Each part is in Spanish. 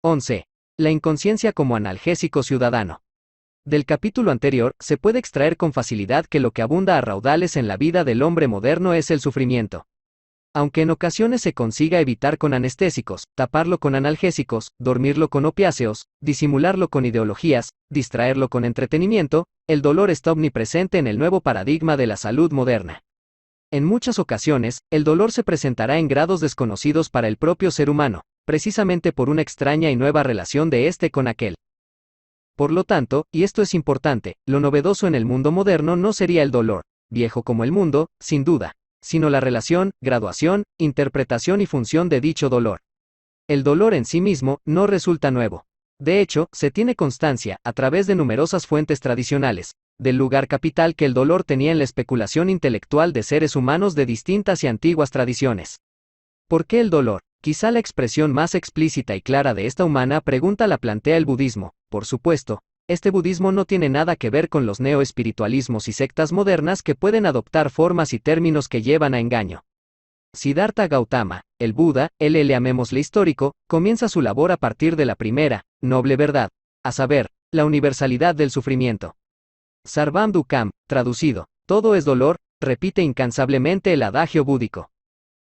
11. La inconsciencia como analgésico ciudadano. Del capítulo anterior, se puede extraer con facilidad que lo que abunda a raudales en la vida del hombre moderno es el sufrimiento. Aunque en ocasiones se consiga evitar con anestésicos, taparlo con analgésicos, dormirlo con opiáceos, disimularlo con ideologías, distraerlo con entretenimiento, el dolor está omnipresente en el nuevo paradigma de la salud moderna. En muchas ocasiones, el dolor se presentará en grados desconocidos para el propio ser humano, precisamente por una extraña y nueva relación de este con aquel. Por lo tanto, y esto es importante, lo novedoso en el mundo moderno no sería el dolor, viejo como el mundo, sin duda, sino la relación, graduación, interpretación y función de dicho dolor. El dolor en sí mismo no resulta nuevo. De hecho, se tiene constancia, a través de numerosas fuentes tradicionales, del lugar capital que el dolor tenía en la especulación intelectual de seres humanos de distintas y antiguas tradiciones. ¿Por qué el dolor? Quizá la expresión más explícita y clara de esta humana pregunta la plantea el budismo. Por supuesto, este budismo no tiene nada que ver con los neoespiritualismos y sectas modernas que pueden adoptar formas y términos que llevan a engaño. Siddhartha Gautama, el Buda, llamémosle histórico, comienza su labor a partir de la primera, noble verdad, a saber, la universalidad del sufrimiento. Sarvam Dukam, traducido, todo es dolor, repite incansablemente el adagio búdico.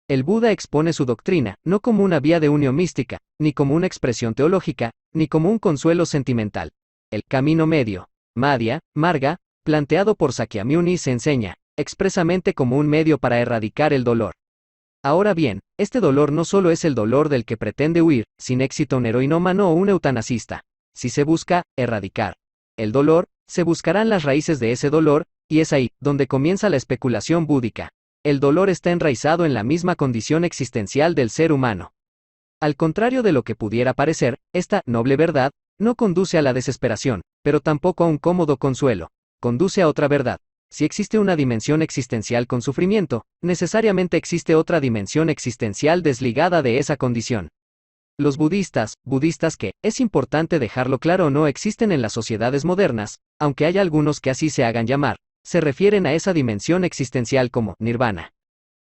El Buda expone su doctrina, no como una vía de unión mística, ni como una expresión teológica, ni como un consuelo sentimental. El camino medio, Madhya, Marga, planteado por Sakyamuni se enseña, expresamente como un medio para erradicar el dolor. Ahora bien, este dolor no solo es el dolor del que pretende huir, sin éxito un heroinómano o un eutanasista. Si se busca erradicar el dolor, se buscarán las raíces de ese dolor, y es ahí donde comienza la especulación búdica. El dolor está enraizado en la misma condición existencial del ser humano. Al contrario de lo que pudiera parecer, esta noble verdad no conduce a la desesperación, pero tampoco a un cómodo consuelo. Conduce a otra verdad. Si existe una dimensión existencial con sufrimiento, necesariamente existe otra dimensión existencial desligada de esa condición. Los budistas que, es importante dejarlo claro, no existen en las sociedades modernas, aunque hay algunos que así se hagan llamar, se refieren a esa dimensión existencial como nirvana.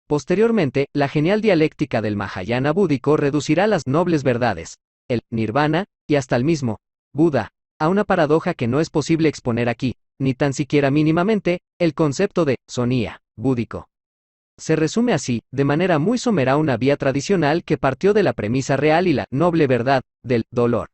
Posteriormente, la genial dialéctica del Mahayana búdico reducirá las nobles verdades, el nirvana, y hasta el mismo Buda, a una paradoja que no es posible exponer aquí, ni tan siquiera mínimamente, el concepto de sonía búdico. Se resume así, de manera muy somera, una vía tradicional que partió de la premisa real y la noble verdad del dolor.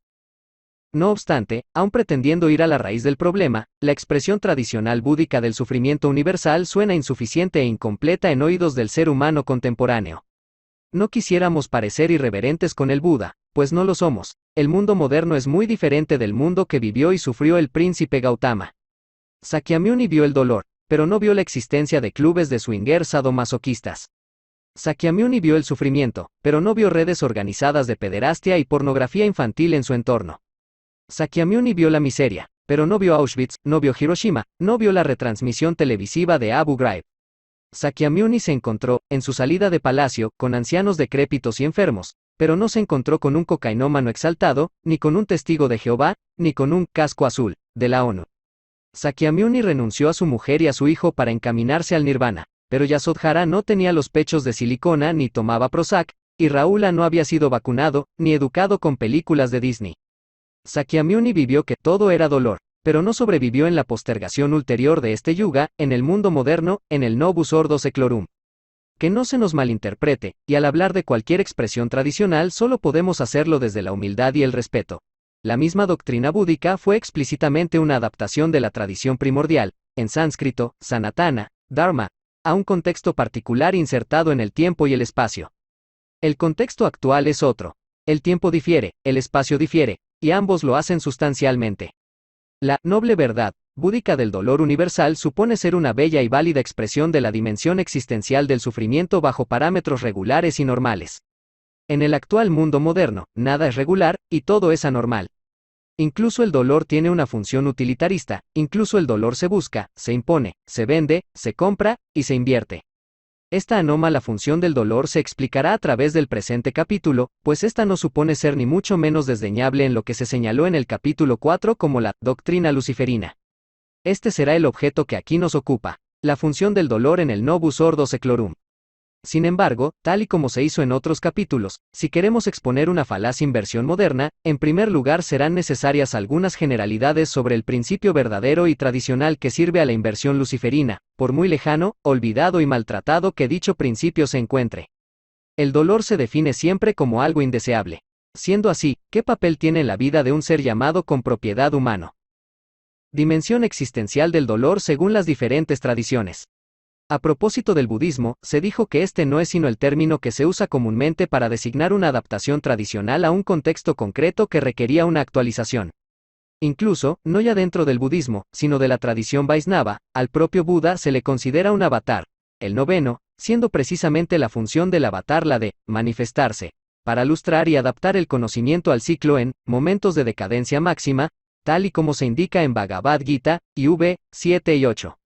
No obstante, aun pretendiendo ir a la raíz del problema, la expresión tradicional búdica del sufrimiento universal suena insuficiente e incompleta en oídos del ser humano contemporáneo. No quisiéramos parecer irreverentes con el Buda, pues no lo somos. El mundo moderno es muy diferente del mundo que vivió y sufrió el príncipe Gautama. Sakyamuni vio el dolor, pero no vio la existencia de clubes de swingers sadomasoquistas. Sakyamuni vio el sufrimiento, pero no vio redes organizadas de pederastia y pornografía infantil en su entorno. Sakyamuni vio la miseria, pero no vio Auschwitz, no vio Hiroshima, no vio la retransmisión televisiva de Abu Ghraib. Sakyamuni se encontró, en su salida de palacio, con ancianos decrépitos y enfermos, pero no se encontró con un cocainómano exaltado, ni con un testigo de Jehová, ni con un casco azul de la ONU. Sakyamuni renunció a su mujer y a su hijo para encaminarse al nirvana, pero Yasodhara no tenía los pechos de silicona ni tomaba Prozac, y Raula no había sido vacunado, ni educado con películas de Disney. Sakyamuni vivió que todo era dolor, pero no sobrevivió en la postergación ulterior de este yuga, en el mundo moderno, en el novus ordo seclorum. Que no se nos malinterprete, y al hablar de cualquier expresión tradicional solo podemos hacerlo desde la humildad y el respeto. La misma doctrina búdica fue explícitamente una adaptación de la tradición primordial, en sánscrito, sanatana, dharma, a un contexto particular insertado en el tiempo y el espacio. El contexto actual es otro. El tiempo difiere, el espacio difiere, y ambos lo hacen sustancialmente. La noble verdad búdica del dolor universal supone ser una bella y válida expresión de la dimensión existencial del sufrimiento bajo parámetros regulares y normales. En el actual mundo moderno, nada es regular, y todo es anormal. Incluso el dolor tiene una función utilitarista, incluso el dolor se busca, se impone, se vende, se compra, y se invierte. Esta anómala función del dolor se explicará a través del presente capítulo, pues esta no supone ser ni mucho menos desdeñable en lo que se señaló en el capítulo 4 como la doctrina luciferina. Este será el objeto que aquí nos ocupa, la función del dolor en el novus ordo seclorum. Sin embargo, tal y como se hizo en otros capítulos, si queremos exponer una falaz inversión moderna, en primer lugar serán necesarias algunas generalidades sobre el principio verdadero y tradicional que sirve a la inversión luciferina, por muy lejano, olvidado y maltratado que dicho principio se encuentre. El dolor se define siempre como algo indeseable. Siendo así, ¿qué papel tiene en la vida de un ser llamado con propiedad humano? Dimensión existencial del dolor según las diferentes tradiciones. A propósito del budismo, se dijo que este no es sino el término que se usa comúnmente para designar una adaptación tradicional a un contexto concreto que requería una actualización. Incluso, no ya dentro del budismo, sino de la tradición Vaisnava, al propio Buda se le considera un avatar, el noveno, siendo precisamente la función del avatar la de manifestarse, para lustrar y adaptar el conocimiento al ciclo en momentos de decadencia máxima, tal y como se indica en Bhagavad Gita, IV, 7 y 8.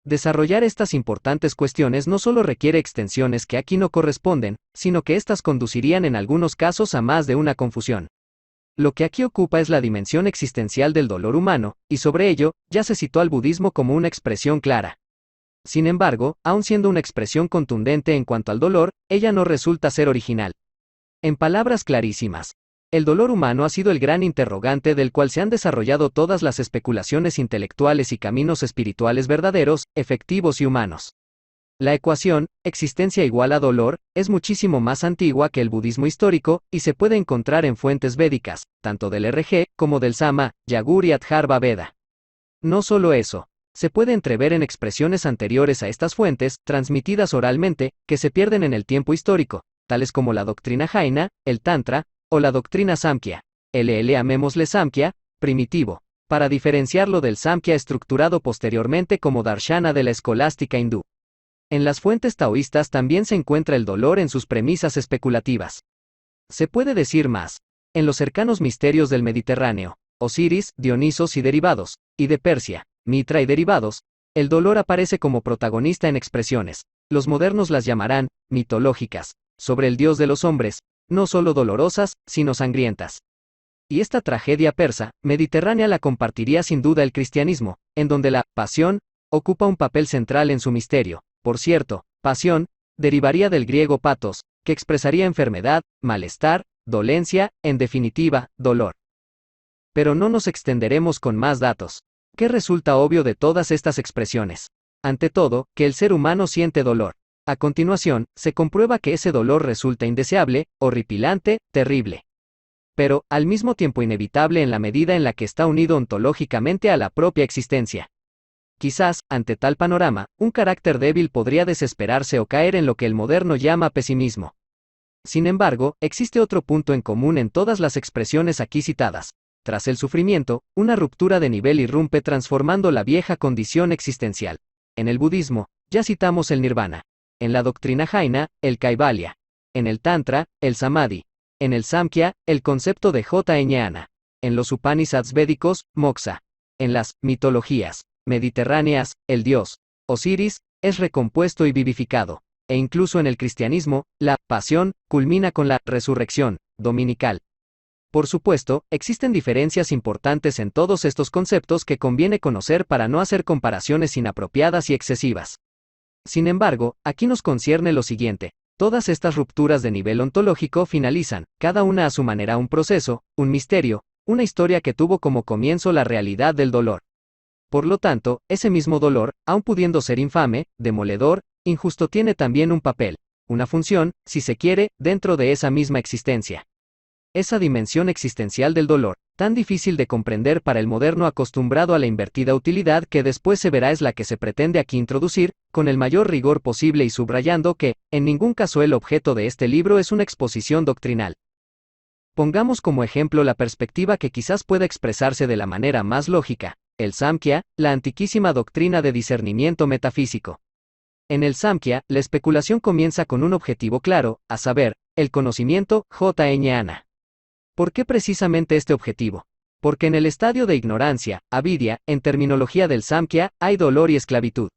Desarrollar estas importantes cuestiones no solo requiere extensiones que aquí no corresponden, sino que éstas conducirían en algunos casos a más de una confusión. Lo que aquí ocupa es la dimensión existencial del dolor humano, y sobre ello, ya se citó al budismo como una expresión clara. Sin embargo, aun siendo una expresión contundente en cuanto al dolor, ella no resulta ser original. En palabras clarísimas, el dolor humano ha sido el gran interrogante del cual se han desarrollado todas las especulaciones intelectuales y caminos espirituales verdaderos, efectivos y humanos. La ecuación, existencia igual a dolor, es muchísimo más antigua que el budismo histórico, y se puede encontrar en fuentes védicas, tanto del RG, como del Sama, Yagur y Atharva Veda. No solo eso, se puede entrever en expresiones anteriores a estas fuentes, transmitidas oralmente, que se pierden en el tiempo histórico, tales como la doctrina Jaina, el Tantra, o la doctrina Samkhya, llamémosle Samkhya, primitivo, para diferenciarlo del Samkhya estructurado posteriormente como Darshana de la escolástica hindú. En las fuentes taoístas también se encuentra el dolor en sus premisas especulativas. Se puede decir más. En los cercanos misterios del Mediterráneo, Osiris, Dionisos y derivados, y de Persia, Mitra y derivados, el dolor aparece como protagonista en expresiones, los modernos las llamarán, mitológicas, sobre el dios de los hombres, no solo dolorosas, sino sangrientas. Y esta tragedia persa, mediterránea la compartiría sin duda el cristianismo, en donde la pasión ocupa un papel central en su misterio. Por cierto, pasión derivaría del griego patos, que expresaría enfermedad, malestar, dolencia, en definitiva, dolor. Pero no nos extenderemos con más datos. ¿Qué resulta obvio de todas estas expresiones? Ante todo, que el ser humano siente dolor. A continuación, se comprueba que ese dolor resulta indeseable, horripilante, terrible. Pero, al mismo tiempo inevitable en la medida en la que está unido ontológicamente a la propia existencia. Quizás, ante tal panorama, un carácter débil podría desesperarse o caer en lo que el moderno llama pesimismo. Sin embargo, existe otro punto en común en todas las expresiones aquí citadas. Tras el sufrimiento, una ruptura de nivel irrumpe transformando la vieja condición existencial. En el budismo, ya citamos el nirvana. En la doctrina Jaina, el Kaivalya. En el Tantra, el Samadhi. En el Samkhya, el concepto de Jnana. En los Upanishads védicos, moksha. En las mitologías mediterráneas, el dios Osiris es recompuesto y vivificado. E incluso en el cristianismo, la pasión culmina con la resurrección dominical. Por supuesto, existen diferencias importantes en todos estos conceptos que conviene conocer para no hacer comparaciones inapropiadas y excesivas. Sin embargo, aquí nos concierne lo siguiente. Todas estas rupturas de nivel ontológico finalizan, cada una a su manera un proceso, un misterio, una historia que tuvo como comienzo la realidad del dolor. Por lo tanto, ese mismo dolor, aun pudiendo ser infame, demoledor, injusto, tiene también un papel, una función, si se quiere, dentro de esa misma existencia. Esa dimensión existencial del dolor, tan difícil de comprender para el moderno acostumbrado a la invertida utilidad que después se verá, es la que se pretende aquí introducir, con el mayor rigor posible y subrayando que, en ningún caso el objeto de este libro es una exposición doctrinal. Pongamos como ejemplo la perspectiva que quizás pueda expresarse de la manera más lógica, el Samkhya, la antiquísima doctrina de discernimiento metafísico. En el Samkhya, la especulación comienza con un objetivo claro, a saber, el conocimiento, Jnana. ¿Por qué precisamente este objetivo? Porque en el estadio de ignorancia, avidia, en terminología del Samkhya, hay dolor y esclavitud.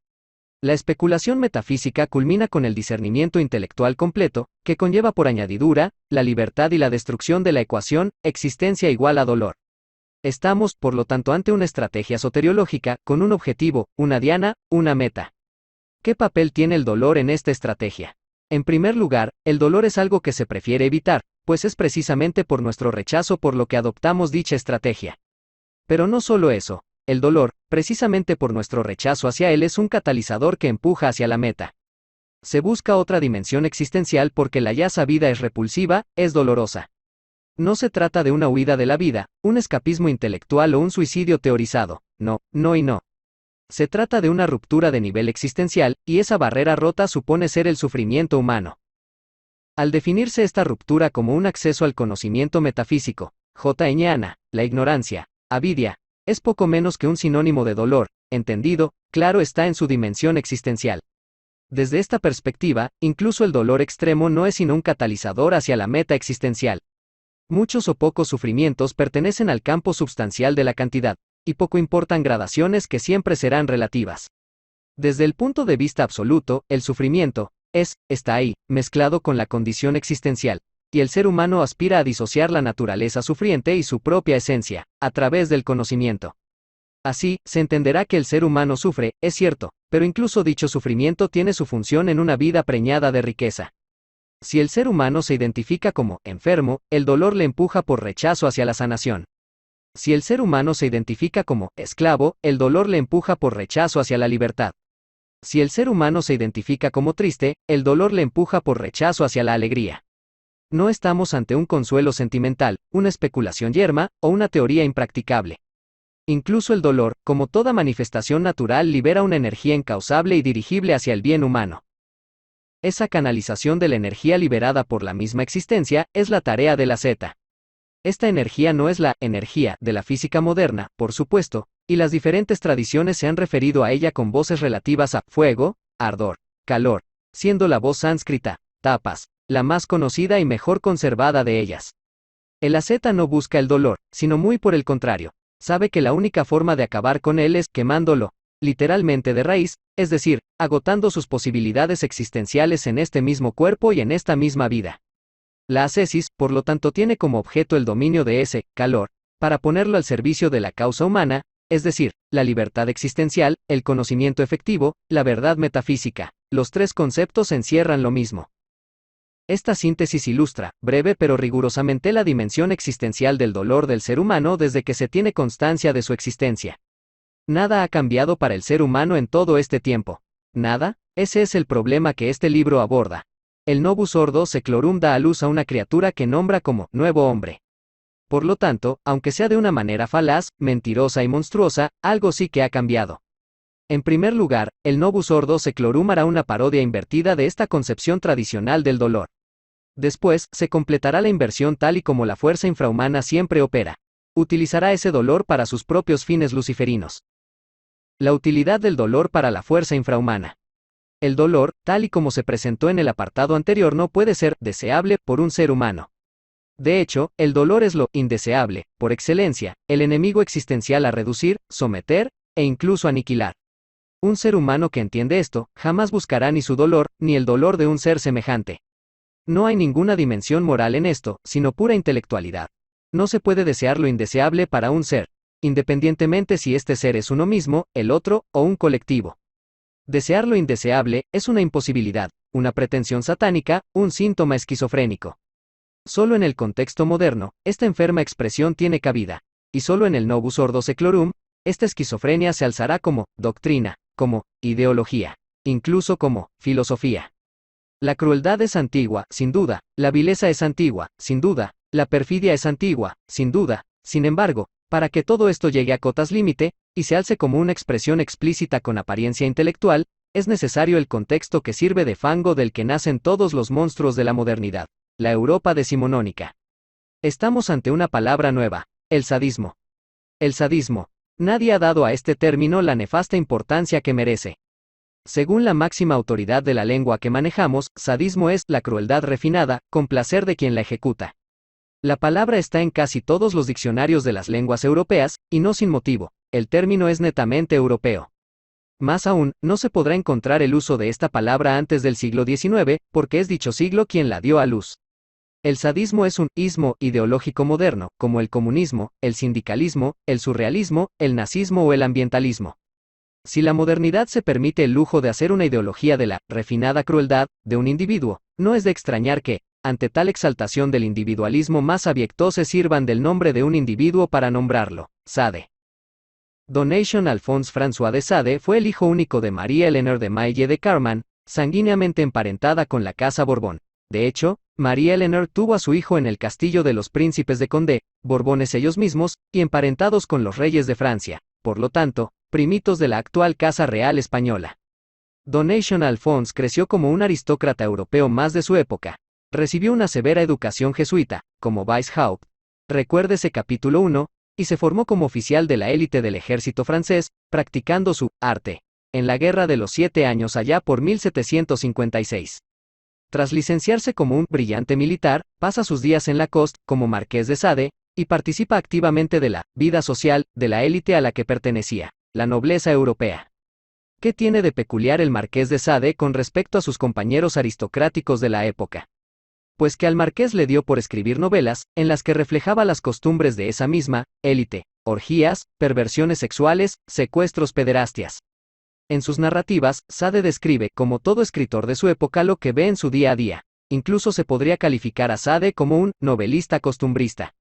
La especulación metafísica culmina con el discernimiento intelectual completo, que conlleva por añadidura, la libertad y la destrucción de la ecuación, existencia igual a dolor. Estamos, por lo tanto, ante una estrategia soteriológica, con un objetivo, una diana, una meta. ¿Qué papel tiene el dolor en esta estrategia? En primer lugar, el dolor es algo que se prefiere evitar, pues es precisamente por nuestro rechazo por lo que adoptamos dicha estrategia. Pero no solo eso, el dolor, precisamente por nuestro rechazo hacia él, es un catalizador que empuja hacia la meta. Se busca otra dimensión existencial porque la ya sabida es repulsiva, es dolorosa. No se trata de una huida de la vida, un escapismo intelectual o un suicidio teorizado, no, no y no. Se trata de una ruptura de nivel existencial, y esa barrera rota supone ser el sufrimiento humano. Al definirse esta ruptura como un acceso al conocimiento metafísico, J.Ñ. la ignorancia, avidia, es poco menos que un sinónimo de dolor, entendido, claro está, en su dimensión existencial. Desde esta perspectiva, incluso el dolor extremo no es sino un catalizador hacia la meta existencial. Muchos o pocos sufrimientos pertenecen al campo substancial de la cantidad, y poco importan gradaciones que siempre serán relativas. Desde el punto de vista absoluto, el sufrimiento está ahí, mezclado con la condición existencial, y el ser humano aspira a disociar la naturaleza sufriente y su propia esencia, a través del conocimiento. Así, se entenderá que el ser humano sufre, es cierto, pero incluso dicho sufrimiento tiene su función en una vida preñada de riqueza. Si el ser humano se identifica como enfermo, el dolor le empuja por rechazo hacia la sanación. Si el ser humano se identifica como esclavo, el dolor le empuja por rechazo hacia la libertad. Si el ser humano se identifica como triste, el dolor le empuja por rechazo hacia la alegría. No estamos ante un consuelo sentimental, una especulación yerma, o una teoría impracticable. Incluso el dolor, como toda manifestación natural, libera una energía incausable y dirigible hacia el bien humano. Esa canalización de la energía liberada por la misma existencia es la tarea de la Zeta. Esta energía no es la energía de la física moderna, por supuesto, y las diferentes tradiciones se han referido a ella con voces relativas a fuego, ardor, calor, siendo la voz sánscrita, tapas, la más conocida y mejor conservada de ellas. El asceta no busca el dolor, sino muy por el contrario, sabe que la única forma de acabar con él es quemándolo, literalmente de raíz, es decir, agotando sus posibilidades existenciales en este mismo cuerpo y en esta misma vida. La ascesis, por lo tanto, tiene como objeto el dominio de ese calor, para ponerlo al servicio de la causa humana, es decir, la libertad existencial, el conocimiento efectivo, la verdad metafísica. Los tres conceptos encierran lo mismo. Esta síntesis ilustra, breve pero rigurosamente, la dimensión existencial del dolor del ser humano desde que se tiene constancia de su existencia. Nada ha cambiado para el ser humano en todo este tiempo. ¿Nada? Ese es el problema que este libro aborda. El Novus Ordo Seclorum da a luz a una criatura que nombra como nuevo hombre. Por lo tanto, aunque sea de una manera falaz, mentirosa y monstruosa, algo sí que ha cambiado. En primer lugar, el Novus Ordo Seclorum hará una parodia invertida de esta concepción tradicional del dolor. Después, se completará la inversión tal y como la fuerza infrahumana siempre opera. Utilizará ese dolor para sus propios fines luciferinos. La utilidad del dolor para la fuerza infrahumana. El dolor, tal y como se presentó en el apartado anterior, no puede ser deseable por un ser humano. De hecho, el dolor es lo indeseable, por excelencia, el enemigo existencial a reducir, someter, e incluso aniquilar. Un ser humano que entiende esto, jamás buscará ni su dolor, ni el dolor de un ser semejante. No hay ninguna dimensión moral en esto, sino pura intelectualidad. No se puede desear lo indeseable para un ser, independientemente si este ser es uno mismo, el otro, o un colectivo. Desear lo indeseable es una imposibilidad, una pretensión satánica, un síntoma esquizofrénico. Solo en el contexto moderno, esta enferma expresión tiene cabida, y solo en el Novus Ordo Seclorum, esta esquizofrenia se alzará como doctrina, como ideología, incluso como filosofía. La crueldad es antigua, sin duda, la vileza es antigua, sin duda, la perfidia es antigua, sin duda, sin embargo, para que todo esto llegue a cotas límite, y se alce como una expresión explícita con apariencia intelectual, es necesario el contexto que sirve de fango del que nacen todos los monstruos de la modernidad, la Europa decimonónica. Estamos ante una palabra nueva, el sadismo. El sadismo. Nadie ha dado a este término la nefasta importancia que merece. Según la máxima autoridad de la lengua que manejamos, sadismo es la crueldad refinada, con placer de quien la ejecuta. La palabra está en casi todos los diccionarios de las lenguas europeas, y no sin motivo, el término es netamente europeo. Más aún, no se podrá encontrar el uso de esta palabra antes del siglo XIX, porque es dicho siglo quien la dio a luz. El sadismo es un ismo ideológico moderno, como el comunismo, el sindicalismo, el surrealismo, el nazismo o el ambientalismo. Si la modernidad se permite el lujo de hacer una ideología de la refinada crueldad de un individuo, no es de extrañar que, ante tal exaltación del individualismo más abyecto, se sirvan del nombre de un individuo para nombrarlo, Sade. Donation Alphonse François de Sade fue el hijo único de María Eleanor de Maille de Carman, sanguíneamente emparentada con la casa Borbón. De hecho, María Eleanor tuvo a su hijo en el castillo de los príncipes de Condé, Borbones ellos mismos, y emparentados con los reyes de Francia, por lo tanto, primitos de la actual Casa Real Española. Donation Alphonse creció como un aristócrata europeo más de su época. Recibió una severa educación jesuita, como Weishaupt, recuérdese capítulo 1, y se formó como oficial de la élite del ejército francés, practicando su arte en la Guerra de los 7 Años allá por 1756. Tras licenciarse como un brillante militar, pasa sus días en Lacoste como marqués de Sade, y participa activamente de la vida social de la élite a la que pertenecía, la nobleza europea. ¿Qué tiene de peculiar el marqués de Sade con respecto a sus compañeros aristocráticos de la época? Pues que al marqués le dio por escribir novelas, en las que reflejaba las costumbres de esa misma élite, orgías, perversiones sexuales, secuestros, pederastias. En sus narrativas, Sade describe, como todo escritor de su época, lo que ve en su día a día. Incluso se podría calificar a Sade como un novelista costumbrista.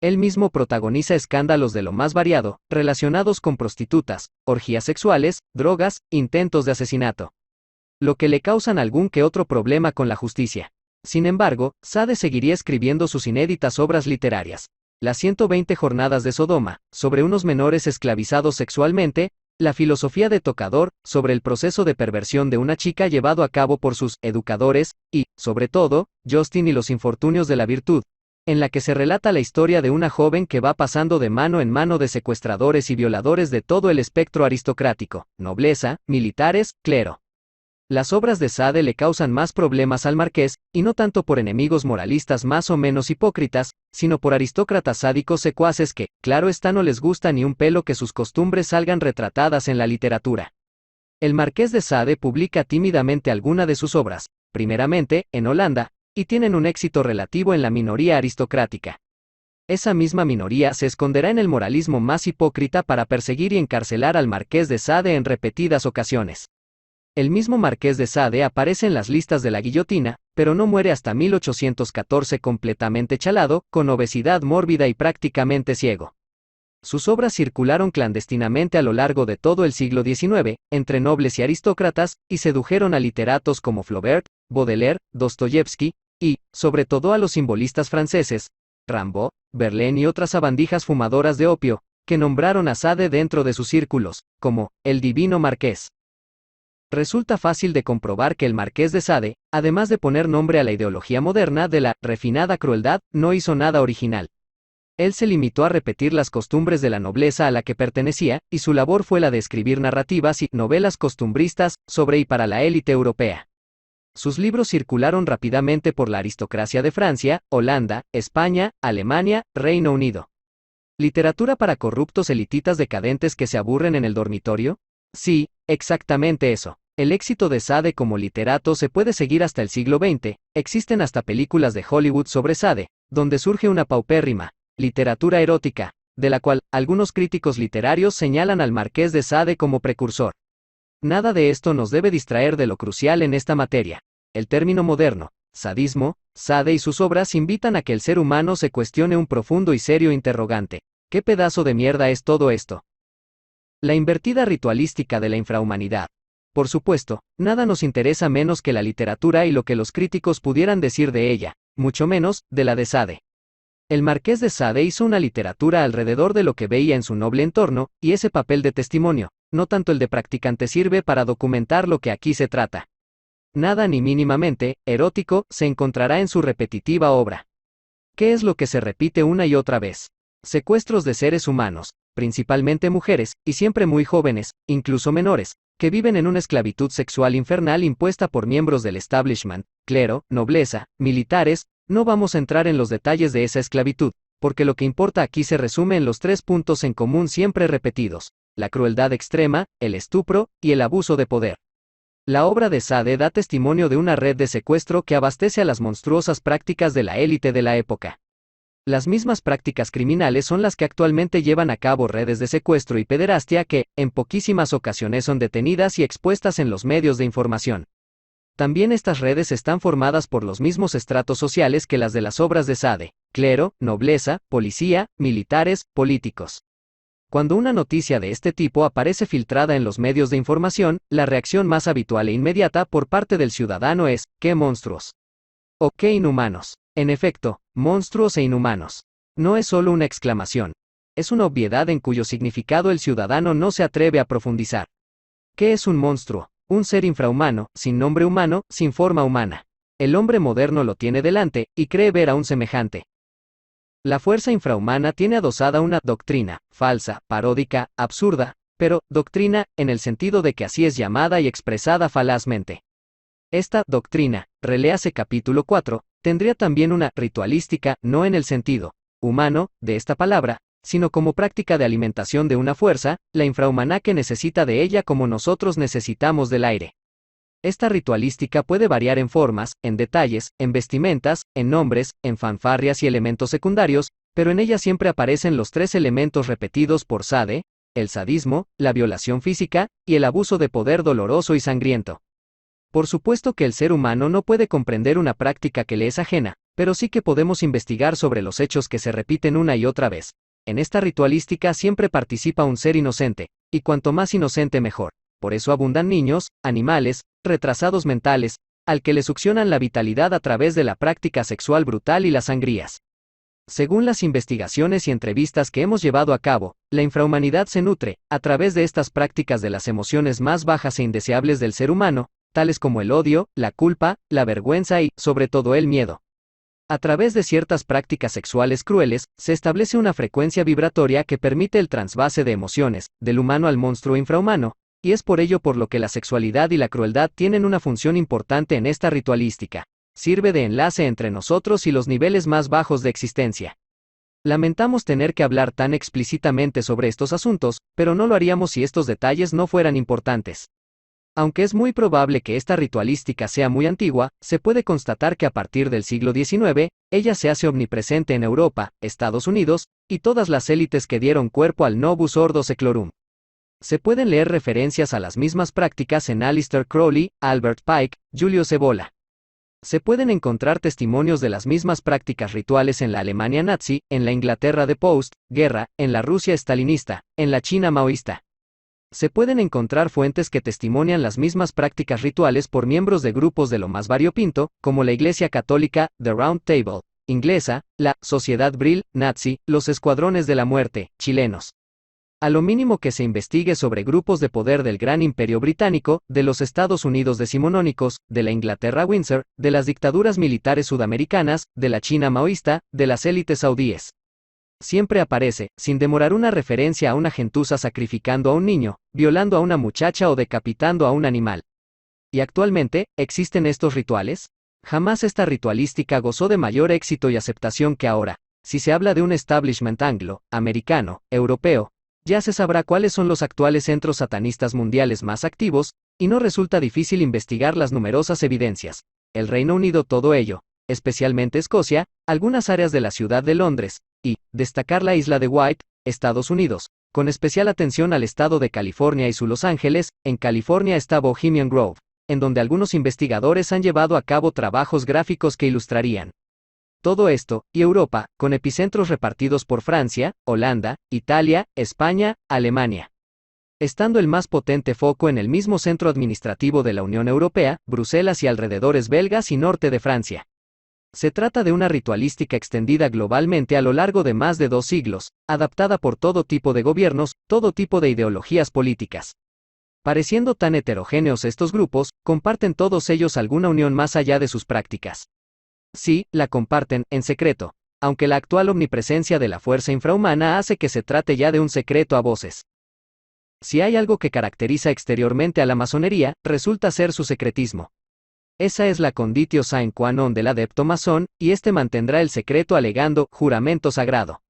Él mismo protagoniza escándalos de lo más variado, relacionados con prostitutas, orgías sexuales, drogas, intentos de asesinato. Lo que le causan algún que otro problema con la justicia. Sin embargo, Sade seguiría escribiendo sus inéditas obras literarias. Las 120 jornadas de Sodoma, sobre unos menores esclavizados sexualmente, La filosofía de Tocador, sobre el proceso de perversión de una chica llevado a cabo por sus educadores, y, sobre todo, Justin y los infortunios de la virtud, en la que se relata la historia de una joven que va pasando de mano en mano de secuestradores y violadores de todo el espectro aristocrático, nobleza, militares, clero. Las obras de Sade le causan más problemas al marqués, y no tanto por enemigos moralistas más o menos hipócritas, sino por aristócratas sádicos secuaces que, claro está, no les gusta ni un pelo que sus costumbres salgan retratadas en la literatura. El marqués de Sade publica tímidamente alguna de sus obras, primeramente, en Holanda, y tienen un éxito relativo en la minoría aristocrática. Esa misma minoría se esconderá en el moralismo más hipócrita para perseguir y encarcelar al marqués de Sade en repetidas ocasiones. El mismo marqués de Sade aparece en las listas de la guillotina, pero no muere hasta 1814 completamente chalado, con obesidad mórbida y prácticamente ciego. Sus obras circularon clandestinamente a lo largo de todo el siglo XIX, entre nobles y aristócratas, y sedujeron a literatos como Flaubert, Baudelaire, Dostoyevsky, y, sobre todo, a los simbolistas franceses, Rimbaud, Verlaine y otras sabandijas fumadoras de opio, que nombraron a Sade dentro de sus círculos, como el Divino Marqués. Resulta fácil de comprobar que el marqués de Sade, además de poner nombre a la ideología moderna de la refinada crueldad, no hizo nada original. Él se limitó a repetir las costumbres de la nobleza a la que pertenecía, y su labor fue la de escribir narrativas y novelas costumbristas sobre y para la élite europea. Sus libros circularon rápidamente por la aristocracia de Francia, Holanda, España, Alemania, Reino Unido. ¿Literatura para corruptos elititas decadentes que se aburren en el dormitorio? Sí, exactamente eso. El éxito de Sade como literato se puede seguir hasta el siglo XX, existen hasta películas de Hollywood sobre Sade, donde surge una paupérrima literatura erótica, de la cual algunos críticos literarios señalan al marqués de Sade como precursor. Nada de esto nos debe distraer de lo crucial en esta materia. El término moderno, sadismo, Sade y sus obras invitan a que el ser humano se cuestione un profundo y serio interrogante. ¿Qué pedazo de mierda es todo esto? La invertida ritualística de la infrahumanidad. Por supuesto, nada nos interesa menos que la literatura y lo que los críticos pudieran decir de ella, mucho menos, de la de Sade. El marqués de Sade hizo una literatura alrededor de lo que veía en su noble entorno, y ese papel de testimonio, no tanto el de practicante, sirve para documentar lo que aquí se trata. Nada ni mínimamente erótico se encontrará en su repetitiva obra. ¿Qué es lo que se repite una y otra vez? Secuestros de seres humanos, principalmente mujeres, y siempre muy jóvenes, incluso menores, que viven en una esclavitud sexual infernal impuesta por miembros del establishment, clero, nobleza, militares. No vamos a entrar en los detalles de esa esclavitud, porque lo que importa aquí se resume en los 3 puntos en común siempre repetidos: la crueldad extrema, el estupro, y el abuso de poder. La obra de Sade da testimonio de una red de secuestro que abastece a las monstruosas prácticas de la élite de la época. Las mismas prácticas criminales son las que actualmente llevan a cabo redes de secuestro y pederastia que, en poquísimas ocasiones son detenidas y expuestas en los medios de información. También estas redes están formadas por los mismos estratos sociales que las de las obras de Sade: clero, nobleza, policía, militares, políticos. Cuando una noticia de este tipo aparece filtrada en los medios de información, la reacción más habitual e inmediata por parte del ciudadano es: ¡qué monstruos! O ¡qué inhumanos! En efecto, monstruos e inhumanos. No es solo una exclamación. Es una obviedad en cuyo significado el ciudadano no se atreve a profundizar. ¿Qué es un monstruo? Un ser infrahumano, sin nombre humano, sin forma humana. El hombre moderno lo tiene delante, y cree ver a un semejante. La fuerza infrahumana tiene adosada una doctrina, falsa, paródica, absurda, pero doctrina, en el sentido de que así es llamada y expresada falazmente. Esta doctrina, reléase capítulo 4, tendría también una ritualística, no en el sentido humano de esta palabra, sino como práctica de alimentación de una fuerza, la infrahumana, que necesita de ella como nosotros necesitamos del aire. Esta ritualística puede variar en formas, en detalles, en vestimentas, en nombres, en fanfarrias y elementos secundarios, pero en ella siempre aparecen los tres elementos repetidos por Sade: el sadismo, la violación física, y el abuso de poder doloroso y sangriento. Por supuesto que el ser humano no puede comprender una práctica que le es ajena, pero sí que podemos investigar sobre los hechos que se repiten una y otra vez. En esta ritualística siempre participa un ser inocente, y cuanto más inocente mejor. Por eso abundan niños, animales, retrasados mentales, al que le succionan la vitalidad a través de la práctica sexual brutal y las sangrías. Según las investigaciones y entrevistas que hemos llevado a cabo, la infrahumanidad se nutre, a través de estas prácticas, de las emociones más bajas e indeseables del ser humano, tales como el odio, la culpa, la vergüenza y, sobre todo, el miedo. A través de ciertas prácticas sexuales crueles, se establece una frecuencia vibratoria que permite el trasvase de emociones, del humano al monstruo infrahumano, y es por ello por lo que la sexualidad y la crueldad tienen una función importante en esta ritualística. Sirve de enlace entre nosotros y los niveles más bajos de existencia. Lamentamos tener que hablar tan explícitamente sobre estos asuntos, pero no lo haríamos si estos detalles no fueran importantes. Aunque es muy probable que esta ritualística sea muy antigua, se puede constatar que a partir del siglo XIX, ella se hace omnipresente en Europa, Estados Unidos, y todas las élites que dieron cuerpo al Novus Ordo Seclorum. Se pueden leer referencias a las mismas prácticas en Aleister Crowley, Albert Pike, Julius Evola. Se pueden encontrar testimonios de las mismas prácticas rituales en la Alemania nazi, en la Inglaterra de post-guerra, en la Rusia estalinista, en la China maoísta. Se pueden encontrar fuentes que testimonian las mismas prácticas rituales por miembros de grupos de lo más variopinto, como la Iglesia Católica, The Round Table, inglesa, la Sociedad Brill, nazi, los Escuadrones de la Muerte, chilenos. A lo mínimo que se investigue sobre grupos de poder del Gran Imperio Británico, de los Estados Unidos decimonónicos, de la Inglaterra Windsor, de las dictaduras militares sudamericanas, de la China maoísta, de las élites saudíes. Siempre aparece, sin demorar, una referencia a una gentuza sacrificando a un niño, violando a una muchacha o decapitando a un animal. ¿Y actualmente, existen estos rituales? Jamás esta ritualística gozó de mayor éxito y aceptación que ahora. Si se habla de un establishment anglo, americano, europeo, ya se sabrá cuáles son los actuales centros satanistas mundiales más activos, y no resulta difícil investigar las numerosas evidencias. El Reino Unido, todo ello, especialmente Escocia, algunas áreas de la ciudad de Londres, y destacar la isla de White, Estados Unidos, con especial atención al estado de California y su Los Ángeles. En California está Bohemian Grove, en donde algunos investigadores han llevado a cabo trabajos gráficos que ilustrarían todo esto, y Europa, con epicentros repartidos por Francia, Holanda, Italia, España, Alemania. Estando el más potente foco en el mismo centro administrativo de la Unión Europea, Bruselas y alrededores belgas y norte de Francia. Se trata de una ritualística extendida globalmente a lo largo de más de 2 siglos, adaptada por todo tipo de gobiernos, todo tipo de ideologías políticas. Pareciendo tan heterogéneos estos grupos, comparten todos ellos alguna unión más allá de sus prácticas. Sí, la comparten, en secreto, aunque la actual omnipresencia de la fuerza infrahumana hace que se trate ya de un secreto a voces. Si hay algo que caracteriza exteriormente a la masonería, resulta ser su secretismo. Esa es la conditio sine qua non del adepto masón, y este mantendrá el secreto alegando juramento sagrado.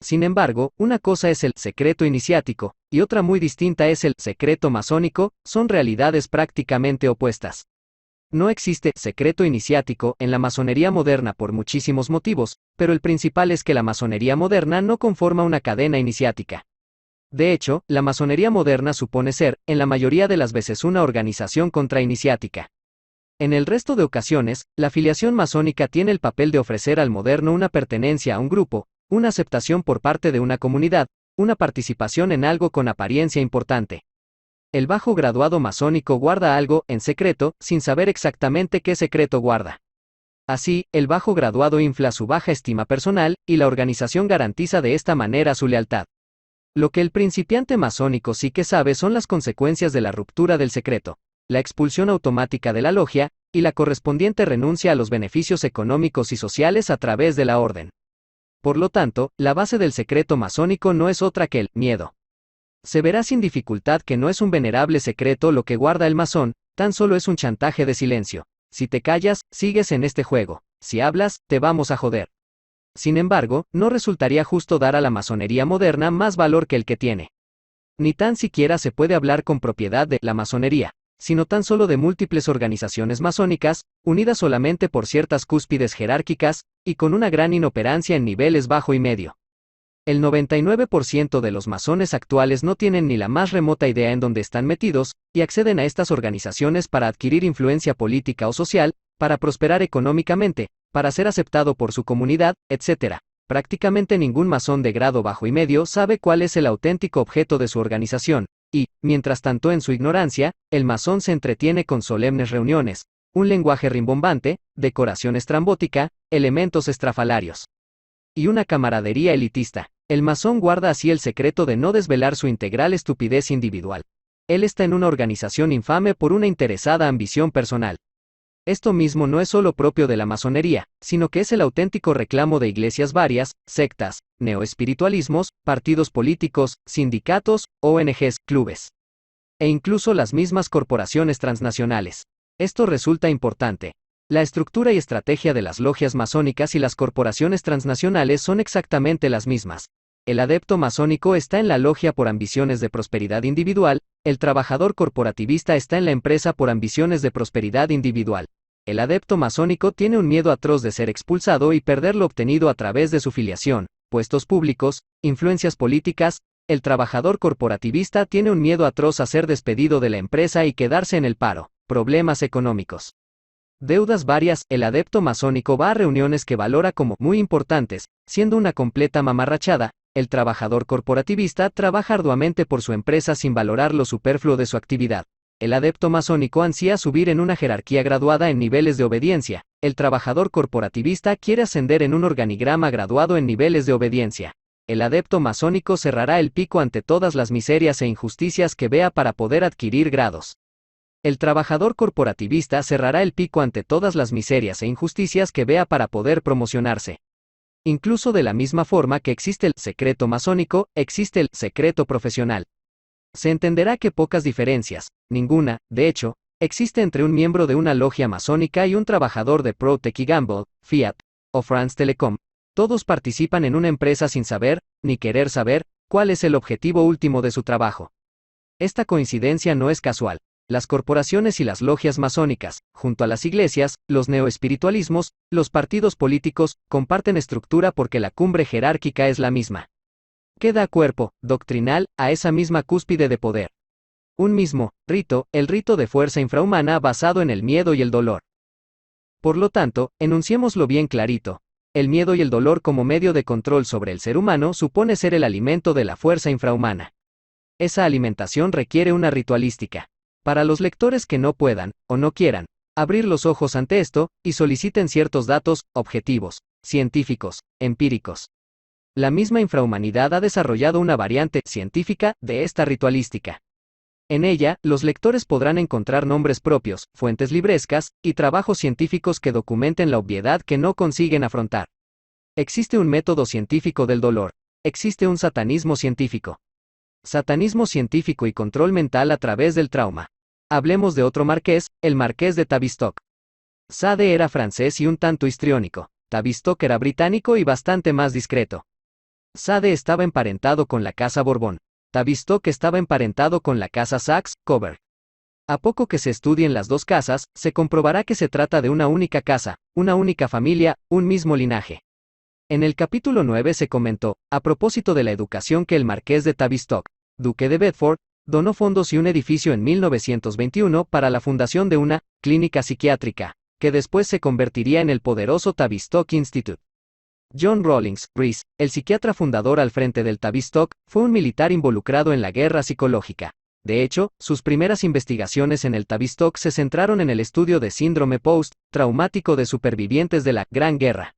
Sin embargo, una cosa es el secreto iniciático, y otra muy distinta es el secreto masónico, son realidades prácticamente opuestas. No existe secreto iniciático en la masonería moderna por muchísimos motivos, pero el principal es que la masonería moderna no conforma una cadena iniciática. De hecho, la masonería moderna supone ser, en la mayoría de las veces, una organización contrainiciática. En el resto de ocasiones, la filiación masónica tiene el papel de ofrecer al moderno una pertenencia a un grupo, una aceptación por parte de una comunidad, una participación en algo con apariencia importante. El bajo graduado masónico guarda algo en secreto, sin saber exactamente qué secreto guarda. Así, el bajo graduado infla su baja estima personal, y la organización garantiza de esta manera su lealtad. Lo que el principiante masónico sí que sabe son las consecuencias de la ruptura del secreto, la expulsión automática de la logia, y la correspondiente renuncia a los beneficios económicos y sociales a través de la orden. Por lo tanto, la base del secreto masónico no es otra que el miedo. Se verá sin dificultad que no es un venerable secreto lo que guarda el masón, tan solo es un chantaje de silencio. Si te callas, sigues en este juego. Si hablas, te vamos a joder. Sin embargo, no resultaría justo dar a la masonería moderna más valor que el que tiene. Ni tan siquiera se puede hablar con propiedad de la masonería, sino tan solo de múltiples organizaciones masónicas, unidas solamente por ciertas cúspides jerárquicas, y con una gran inoperancia en niveles bajo y medio. El 99% de los masones actuales no tienen ni la más remota idea en dónde están metidos, y acceden a estas organizaciones para adquirir influencia política o social, para prosperar económicamente, para ser aceptado por su comunidad, etc. Prácticamente ningún masón de grado bajo y medio sabe cuál es el auténtico objeto de su organización, y, mientras tanto en su ignorancia, el masón se entretiene con solemnes reuniones, un lenguaje rimbombante, decoración estrambótica, elementos estrafalarios y una camaradería elitista. El masón guarda así el secreto de no desvelar su integral estupidez individual. Él está en una organización infame por una interesada ambición personal. Esto mismo no es solo propio de la masonería, sino que es el auténtico reclamo de iglesias varias, sectas, neoespiritualismos, partidos políticos, sindicatos, ONGs, clubes, e incluso las mismas corporaciones transnacionales. Esto resulta importante. La estructura y estrategia de las logias masónicas y las corporaciones transnacionales son exactamente las mismas. El adepto masónico está en la logia por ambiciones de prosperidad individual, el trabajador corporativista está en la empresa por ambiciones de prosperidad individual. El adepto masónico tiene un miedo atroz de ser expulsado y perder lo obtenido a través de su filiación, puestos públicos, influencias políticas. El trabajador corporativista tiene un miedo atroz a ser despedido de la empresa y quedarse en el paro, problemas económicos, deudas varias. El adepto masónico va a reuniones que valora como muy importantes, siendo una completa mamarrachada. El trabajador corporativista trabaja arduamente por su empresa sin valorar lo superfluo de su actividad. El adepto masónico ansía subir en una jerarquía graduada en niveles de obediencia. El trabajador corporativista quiere ascender en un organigrama graduado en niveles de obediencia. El adepto masónico cerrará el pico ante todas las miserias e injusticias que vea para poder adquirir grados. El trabajador corporativista cerrará el pico ante todas las miserias e injusticias que vea para poder promocionarse. Incluso de la misma forma que existe el secreto masónico, existe el secreto profesional. Se entenderá que pocas diferencias, ninguna, de hecho, existe entre un miembro de una logia masónica y un trabajador de Procter & Gamble, Fiat, o France Telecom. Todos participan en una empresa sin saber, ni querer saber, cuál es el objetivo último de su trabajo. Esta coincidencia no es casual. Las corporaciones y las logias masónicas, junto a las iglesias, los neoespiritualismos, los partidos políticos, comparten estructura porque la cumbre jerárquica es la misma. Que da cuerpo, doctrinal, a esa misma cúspide de poder. Un mismo rito, el rito de fuerza infrahumana basado en el miedo y el dolor. Por lo tanto, enunciémoslo bien clarito. El miedo y el dolor como medio de control sobre el ser humano supone ser el alimento de la fuerza infrahumana. Esa alimentación requiere una ritualística. Para los lectores que no puedan, o no quieran, abrir los ojos ante esto, y soliciten ciertos datos, objetivos, científicos, empíricos. La misma infrahumanidad ha desarrollado una variante científica de esta ritualística. En ella, los lectores podrán encontrar nombres propios, fuentes librescas, y trabajos científicos que documenten la obviedad que no consiguen afrontar. Existe un método científico del dolor. Existe un satanismo científico. Satanismo científico y control mental a través del trauma. Hablemos de otro marqués, el marqués de Tavistock. Sade era francés y un tanto histriónico. Tavistock era británico y bastante más discreto. Sade estaba emparentado con la casa Borbón. Tavistock estaba emparentado con la casa Saxe-Coburg. A poco que se estudien las dos casas, se comprobará que se trata de una única casa, una única familia, un mismo linaje. En el capítulo 9 se comentó, a propósito de la educación, que el marqués de Tavistock, duque de Bedford, donó fondos y un edificio en 1921 para la fundación de una clínica psiquiátrica, que después se convertiría en el poderoso Tavistock Institute. John Rawlings, Rhys, el psiquiatra fundador al frente del Tavistock, fue un militar involucrado en la guerra psicológica. De hecho, sus primeras investigaciones en el Tavistock se centraron en el estudio de síndrome post-traumático de supervivientes de la Gran Guerra.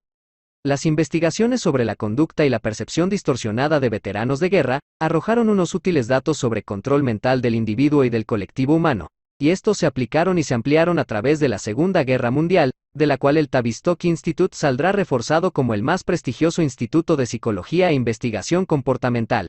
Las investigaciones sobre la conducta y la percepción distorsionada de veteranos de guerra arrojaron unos útiles datos sobre control mental del individuo y del colectivo humano, y estos se aplicaron y se ampliaron a través de la Segunda Guerra Mundial, de la cual el Tavistock Institute saldrá reforzado como el más prestigioso instituto de psicología e investigación comportamental.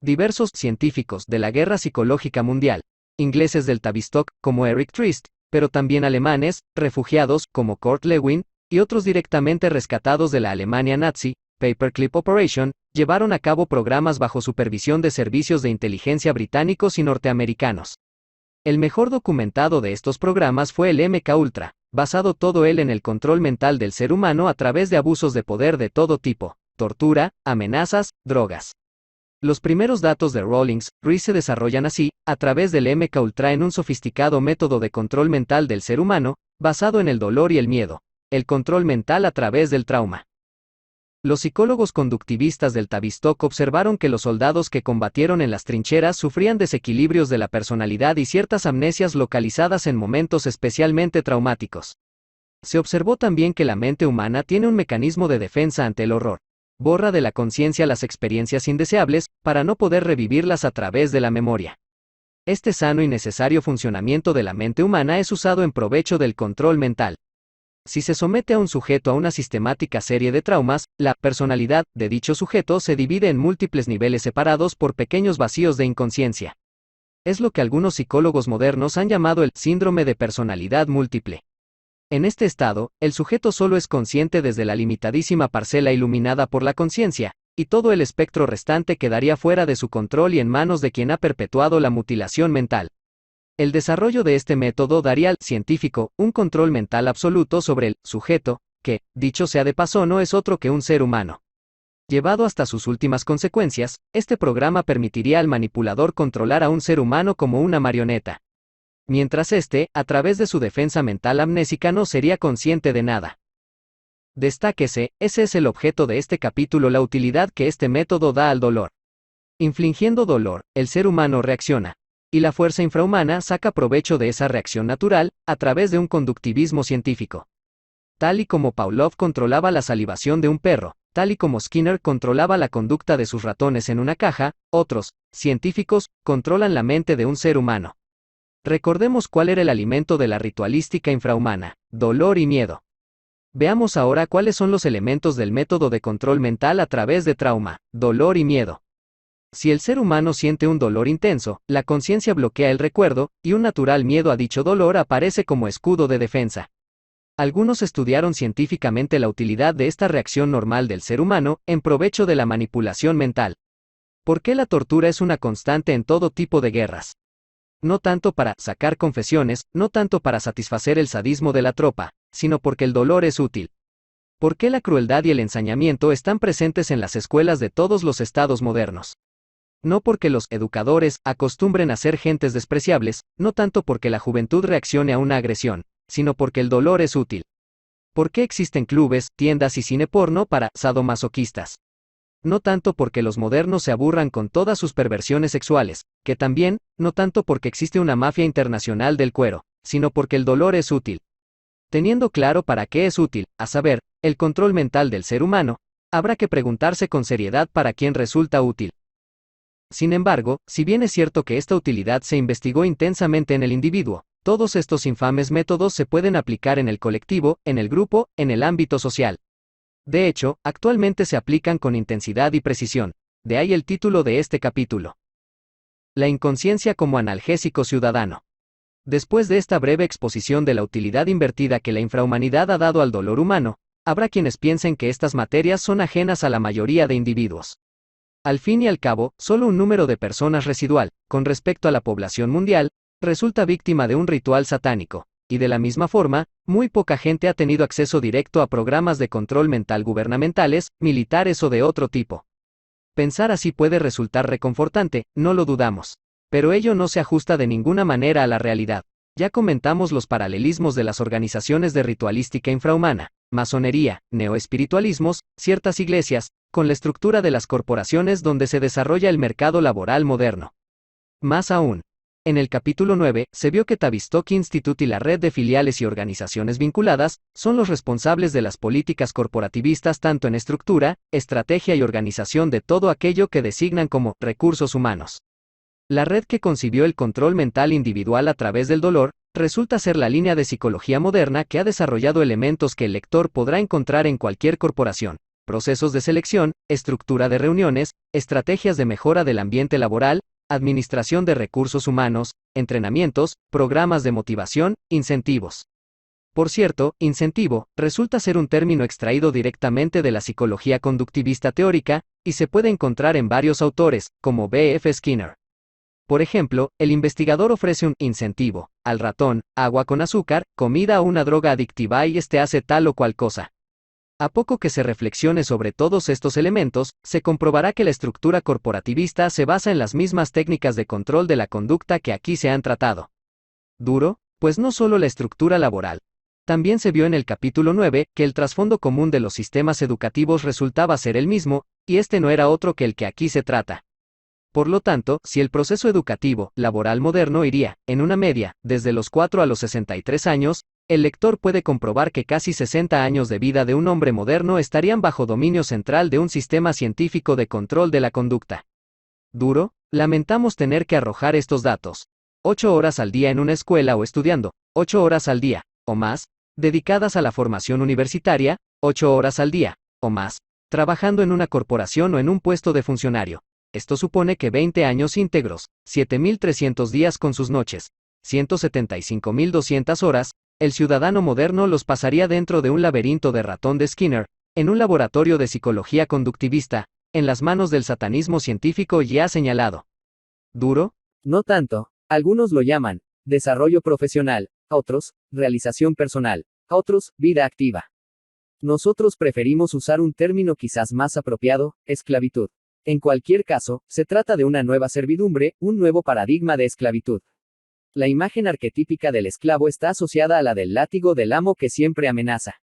Diversos científicos de la guerra psicológica mundial, ingleses del Tavistock, como Eric Trist, pero también alemanes, refugiados, como Kurt Lewin, y otros directamente rescatados de la Alemania nazi, Paperclip Operation, llevaron a cabo programas bajo supervisión de servicios de inteligencia británicos y norteamericanos. El mejor documentado de estos programas fue el MK-Ultra, basado todo él en el control mental del ser humano a través de abusos de poder de todo tipo, tortura, amenazas, drogas. Los primeros datos de Rawlings, Rhys se desarrollan así, a través del MK-Ultra, en un sofisticado método de control mental del ser humano, basado en el dolor y el miedo, el control mental a través del trauma. Los psicólogos conductivistas del Tavistock observaron que los soldados que combatieron en las trincheras sufrían desequilibrios de la personalidad y ciertas amnesias localizadas en momentos especialmente traumáticos. Se observó también que la mente humana tiene un mecanismo de defensa ante el horror. Borra de la conciencia las experiencias indeseables, para no poder revivirlas a través de la memoria. Este sano y necesario funcionamiento de la mente humana es usado en provecho del control mental. Si se somete a un sujeto a una sistemática serie de traumas, la personalidad de dicho sujeto se divide en múltiples niveles separados por pequeños vacíos de inconsciencia. Es lo que algunos psicólogos modernos han llamado el síndrome de personalidad múltiple. En este estado, el sujeto solo es consciente desde la limitadísima parcela iluminada por la conciencia, y todo el espectro restante quedaría fuera de su control y en manos de quien ha perpetuado la mutilación mental. El desarrollo de este método daría al científico un control mental absoluto sobre el sujeto, que, dicho sea de paso, no es otro que un ser humano. Llevado hasta sus últimas consecuencias, este programa permitiría al manipulador controlar a un ser humano como una marioneta. Mientras a través de su defensa mental amnésica, no sería consciente de nada. Destáquese, ese es el objeto de este capítulo, la utilidad que este método da al dolor. Infligiendo dolor, el ser humano reacciona, y la fuerza infrahumana saca provecho de esa reacción natural, a través de un conductivismo científico. Tal y como Pavlov controlaba la salivación de un perro, tal y como Skinner controlaba la conducta de sus ratones en una caja, otros científicos controlan la mente de un ser humano. Recordemos cuál era el alimento de la ritualística infrahumana: dolor y miedo. Veamos ahora cuáles son los elementos del método de control mental a través de trauma, dolor y miedo. Si el ser humano siente un dolor intenso, la conciencia bloquea el recuerdo, y un natural miedo a dicho dolor aparece como escudo de defensa. Algunos estudiaron científicamente la utilidad de esta reacción normal del ser humano, en provecho de la manipulación mental. ¿Por qué la tortura es una constante en todo tipo de guerras? No tanto para sacar confesiones, no tanto para satisfacer el sadismo de la tropa, sino porque el dolor es útil. ¿Por qué la crueldad y el ensañamiento están presentes en las escuelas de todos los estados modernos? No porque los educadores acostumbren a ser gentes despreciables, no tanto porque la juventud reaccione a una agresión, sino porque el dolor es útil. ¿Por qué existen clubes, tiendas y cine porno para sadomasoquistas? No tanto porque los modernos se aburran con todas sus perversiones sexuales, que también, no tanto porque existe una mafia internacional del cuero, sino porque el dolor es útil. Teniendo claro para qué es útil, a saber, el control mental del ser humano, habrá que preguntarse con seriedad para quién resulta útil. Sin embargo, si bien es cierto que esta utilidad se investigó intensamente en el individuo, todos estos infames métodos se pueden aplicar en el colectivo, en el grupo, en el ámbito social. De hecho, actualmente se aplican con intensidad y precisión. De ahí el título de este capítulo. La inconsciencia como analgésico ciudadano. Después de esta breve exposición de la utilidad invertida que la infrahumanidad ha dado al dolor humano, habrá quienes piensen que estas materias son ajenas a la mayoría de individuos. Al fin y al cabo, solo un número de personas residual, con respecto a la población mundial, resulta víctima de un ritual satánico, y de la misma forma, muy poca gente ha tenido acceso directo a programas de control mental gubernamentales, militares o de otro tipo. Pensar así puede resultar reconfortante, no lo dudamos. Pero ello no se ajusta de ninguna manera a la realidad. Ya comentamos los paralelismos de las organizaciones de ritualística infrahumana, masonería, neoespiritualismos, ciertas iglesias, con la estructura de las corporaciones donde se desarrolla el mercado laboral moderno. Más aún, en el capítulo 9, se vio que Tavistock Institute y la red de filiales y organizaciones vinculadas son los responsables de las políticas corporativistas tanto en estructura, estrategia y organización de todo aquello que designan como recursos humanos. La red que concibió el control mental individual a través del dolor, resulta ser la línea de psicología moderna que ha desarrollado elementos que el lector podrá encontrar en cualquier corporación: procesos de selección, estructura de reuniones, estrategias de mejora del ambiente laboral, administración de recursos humanos, entrenamientos, programas de motivación, incentivos. Por cierto, incentivo resulta ser un término extraído directamente de la psicología conductivista teórica, y se puede encontrar en varios autores, como B. F. Skinner. Por ejemplo, el investigador ofrece un incentivo al ratón: agua con azúcar, comida o una droga adictiva y este hace tal o cual cosa. A poco que se reflexione sobre todos estos elementos, se comprobará que la estructura corporativista se basa en las mismas técnicas de control de la conducta que aquí se han tratado. ¿Duro? Pues no solo la estructura laboral. También se vio en el capítulo 9 que el trasfondo común de los sistemas educativos resultaba ser el mismo, y este no era otro que el que aquí se trata. Por lo tanto, si el proceso educativo, laboral moderno iría, en una media, desde los 4 a los 63 años, el lector puede comprobar que casi 60 años de vida de un hombre moderno estarían bajo dominio central de un sistema científico de control de la conducta. ¿Duro? Lamentamos tener que arrojar estos datos. 8 horas al día en una escuela o estudiando, 8 horas al día, o más, dedicadas a la formación universitaria, 8 horas al día, o más, trabajando en una corporación o en un puesto de funcionario. Esto supone que 20 años íntegros, 7.300 días con sus noches, 175.200 horas, el ciudadano moderno los pasaría dentro de un laberinto de ratón de Skinner, en un laboratorio de psicología conductivista, en las manos del satanismo científico ya señalado. ¿Duro? No tanto. Algunos lo llaman desarrollo profesional, otros, realización personal, otros, vida activa. Nosotros preferimos usar un término quizás más apropiado: esclavitud. En cualquier caso, se trata de una nueva servidumbre, un nuevo paradigma de esclavitud. La imagen arquetípica del esclavo está asociada a la del látigo del amo que siempre amenaza.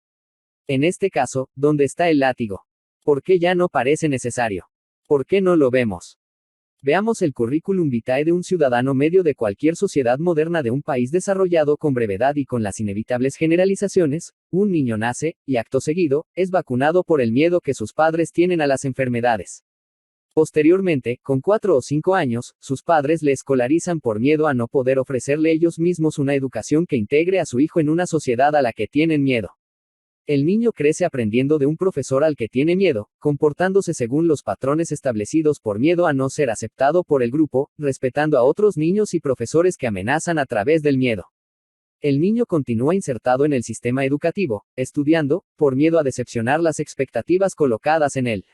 En este caso, ¿dónde está el látigo? ¿Por qué ya no parece necesario? ¿Por qué no lo vemos? Veamos el currículum vitae de un ciudadano medio de cualquier sociedad moderna de un país desarrollado con brevedad y con las inevitables generalizaciones. Un niño nace, y acto seguido, es vacunado por el miedo que sus padres tienen a las enfermedades. Posteriormente, con 4 o 5 años, sus padres le escolarizan por miedo a no poder ofrecerle ellos mismos una educación que integre a su hijo en una sociedad a la que tienen miedo. El niño crece aprendiendo de un profesor al que tiene miedo, comportándose según los patrones establecidos por miedo a no ser aceptado por el grupo, respetando a otros niños y profesores que amenazan a través del miedo. El niño continúa insertado en el sistema educativo, estudiando, por miedo a decepcionar las expectativas colocadas en él.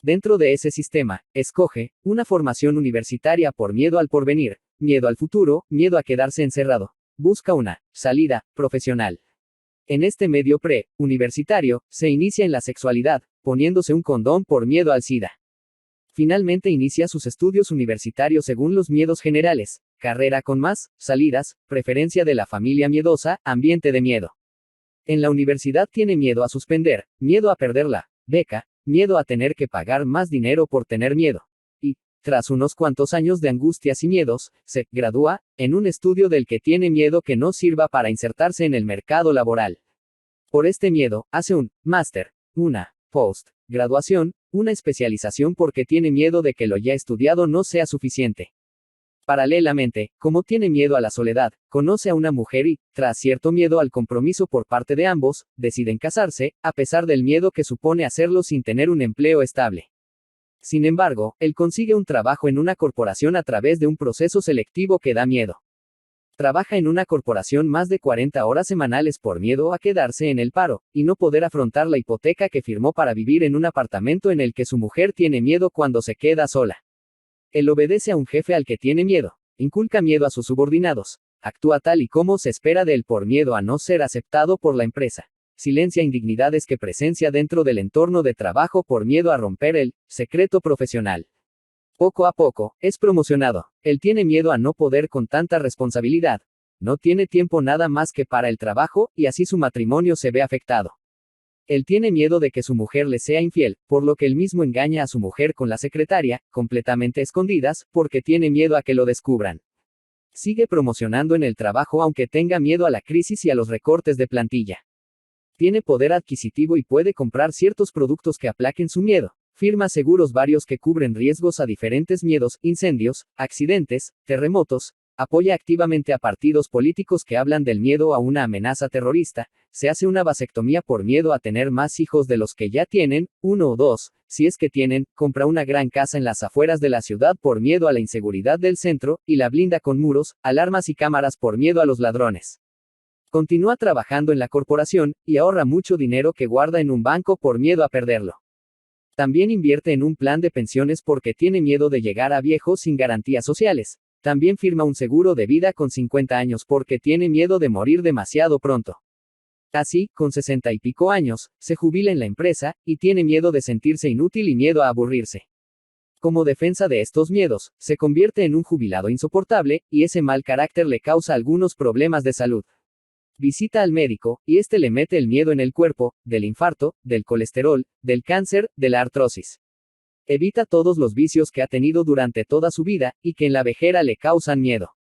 Dentro de ese sistema, escoge una formación universitaria por miedo al porvenir, miedo al futuro, miedo a quedarse encerrado. Busca una salida profesional. En este medio pre-universitario, se inicia en la sexualidad, poniéndose un condón por miedo al SIDA. Finalmente inicia sus estudios universitarios según los miedos generales: carrera con más salidas, preferencia de la familia miedosa, ambiente de miedo. En la universidad tiene miedo a suspender, miedo a perder la beca, miedo a tener que pagar más dinero por tener miedo. Y, tras unos cuantos años de angustias y miedos, se gradúa en un estudio del que tiene miedo que no sirva para insertarse en el mercado laboral. Por este miedo, hace un máster, una post-graduación, una especialización porque tiene miedo de que lo ya estudiado no sea suficiente. Paralelamente, como tiene miedo a la soledad, conoce a una mujer y, tras cierto miedo al compromiso por parte de ambos, deciden casarse, a pesar del miedo que supone hacerlo sin tener un empleo estable. Sin embargo, él consigue un trabajo en una corporación a través de un proceso selectivo que da miedo. Trabaja en una corporación más de 40 horas semanales por miedo a quedarse en el paro, y no poder afrontar la hipoteca que firmó para vivir en un apartamento en el que su mujer tiene miedo cuando se queda sola. Él obedece a un jefe al que tiene miedo, Inculca miedo a sus subordinados. Actúa tal y como se espera de él por miedo a no ser aceptado por la empresa. Silencia indignidades que presencia dentro del entorno de trabajo por miedo a romper el secreto profesional. Poco a poco, es promocionado. Él tiene miedo a no poder con tanta responsabilidad. No tiene tiempo nada más que para el trabajo, y así su matrimonio se ve afectado. Él tiene miedo de que su mujer le sea infiel, por lo que él mismo engaña a su mujer con la secretaria, completamente escondidas, porque tiene miedo a que lo descubran. Sigue promocionando en el trabajo aunque tenga miedo a la crisis y a los recortes de plantilla. Tiene poder adquisitivo y puede comprar ciertos productos que aplaquen su miedo. Firma seguros varios que cubren riesgos a diferentes miedos, incendios, accidentes, terremotos. Apoya activamente a partidos políticos que hablan del miedo a una amenaza terrorista. Se hace una vasectomía por miedo a tener más hijos de los que ya tienen, 1 o 2, si es que tienen. Compra una gran casa en las afueras de la ciudad por miedo a la inseguridad del centro, y la blinda con muros, alarmas y cámaras por miedo a los ladrones. Continúa trabajando en la corporación, y ahorra mucho dinero que guarda en un banco por miedo a perderlo. También invierte en un plan de pensiones porque tiene miedo de llegar a viejo sin garantías sociales. También firma un seguro de vida con 50 años porque tiene miedo de morir demasiado pronto. Así, con 60 y pico años, se jubila en la empresa, y tiene miedo de sentirse inútil y miedo a aburrirse. Como defensa de estos miedos, se convierte en un jubilado insoportable, y ese mal carácter le causa algunos problemas de salud. Visita al médico, y este le mete el miedo en el cuerpo, del infarto, del colesterol, del cáncer, de la artrosis. Evita todos los vicios que ha tenido durante toda su vida, y que en la vejera le causan miedo.